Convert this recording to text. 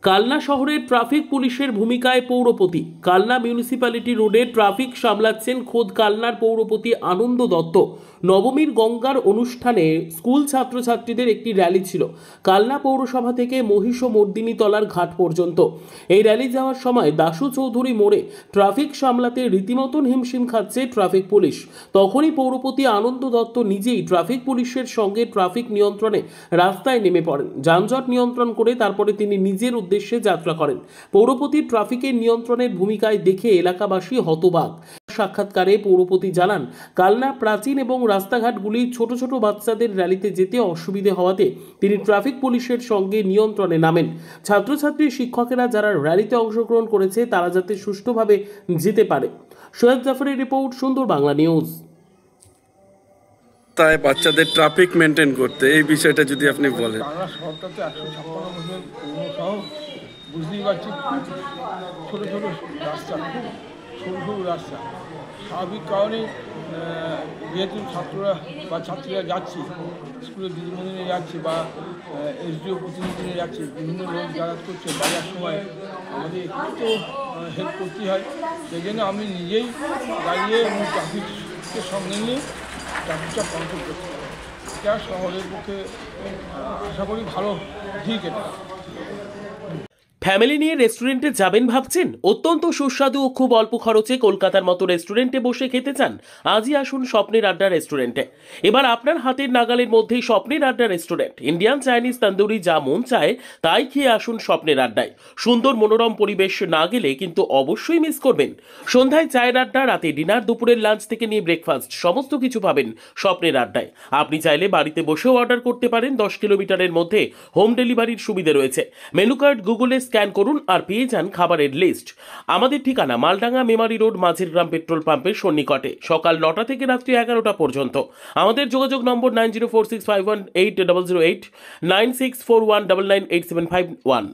কালনা শহরের ট্রাফিক পুলিশের ভূমিকায় পৌরপতি। কালনা মিউনিসিপ্যালিটি রোডে ট্রাফিক সামলাচ্ছেন খোদ কালনার পৌরপতি আনন্দ দত্ত। নবমীর গঙ্গার অনুষ্ঠানে স্কুল ছাত্রছাত্রীদের একটি র্যালি ছিল কালনা পৌরসভা থেকে মহিষ মর্দিনী তলার ঘাট পর্যন্ত। এই র্যালি যাওয়ার সময় দাশু চৌধুরী মোড়ে ট্রাফিক সামলাতে রীতিমতন হিমশিম খাচ্ছে ট্রাফিক পুলিশ। তখনই পৌরপতি আনন্দ দত্ত নিজেই ট্রাফিক পুলিশের সঙ্গে ট্রাফিক নিয়ন্ত্রণে রাস্তায় নেমে পড়েন। যানজট নিয়ন্ত্রণ করে তারপরে তিনি নিজের উদ্দেশ্যে যাত্রা করেন। পৌরপতি ট্রাফিকের নিয়ন্ত্রণের ভূমিকায় দেখে এলাকাবাসী হতবাক। সাক্ষাৎকারে পৌরপতি জানান, কালনা প্রাচীন এবং রাস্তাঘাটগুলি ছোট ছোট বাচ্চাদের র্যালিতে যেতে অসুবিধে হওয়াতে তিনি ট্রাফিক পুলিশের সঙ্গে নিয়ন্ত্রণে নামেন। ছাত্রছাত্রী শিক্ষকেরা যারা র্যালিতে অংশগ্রহণ করেছে তারা যাতে সুষ্ঠুভাবে যেতে পারে। সৈয়দ জাফরের রিপোর্ট, সুন্দর বাংলা নিউজ। তাই বাচ্চাদের ট্রাফিক মেনটেন করতে এই বিষয়টা যদি আপনি বলেন। কালনা শহরটা তো 156 বছর পুরনো শহর, বুঝতেই পারছি। ছোটো ছোটো রাস্তা, খুব সরু সরু রাস্তা। স্বাভাবিক কারণেই যেহেতু ছাত্ররা বা ছাত্রীরা যাচ্ছি, স্কুলের দিদিমণি নিয়ে যাচ্ছি বা এসডিও প্রতিনিধি নিয়ে যাচ্ছি, বিভিন্ন লোক যাতায়াত করছে, বাজার সময় আমাদের একটু তো হেল্প করতেই হয়। সেই জন্য আমি নিজেই দাঁড়িয়ে এবং ট্রাফিককে সঙ্গে নিয়ে ট্রাফিকটা কন্ট্রোল করতে হবে। এটা শহরের পক্ষে আশা করি ভালো দিক এটা। ফ্যামিলি নিয়ে রেস্টুরেন্টে যাবেন ভাবছেন? অত্যন্ত সুস্বাদু ও খুব অল্প খরচে কলকাতার মতো রেস্টুরেন্টে বসে খেতে চান? আজই আসুন স্বপ্নের আড্ডা রেস্টুরেন্টে। এবার আপনার হাতের নাগালের মধ্যেই স্বপ্নের আড্ডা রেস্টুরেন্ট। ইন্ডিয়ান, চাইনিজ, তন্দুরি যা মন চায় তাই খেয়ে আসুন স্বপ্নের আড্ডায়। সুন্দর মনোরম পরিবেশ না গেলে কিন্তু অবশ্যই মিস করবেন। সন্ধ্যায় চায়ের আড্ডা, রাতে ডিনার, দুপুরের লাঞ্চ থেকে নিয়ে ব্রেকফাস্ট সমস্ত কিছু পাবেন স্বপ্নের আড্ডায়। আপনি চাইলে বাড়িতে বসেও অর্ডার করতে পারেন। 10 কিলোমিটারের মধ্যে হোম ডেলিভারির সুবিধা রয়েছে। মেনু কার্ড গুগলে স্ক্যান করুন আর পেয়ে যান খাবারের লিস্ট। আমাদের ঠিকানা মালডাঙ্গা মেমারি রোড, মাঝের গ্রাম পেট্রোল পাম্পের সন্নিকটে। সকাল 9টা থেকে রাত্রি 11টা পর্যন্ত। আমাদের যোগাযোগ নম্বর 9046518008, 9641998751।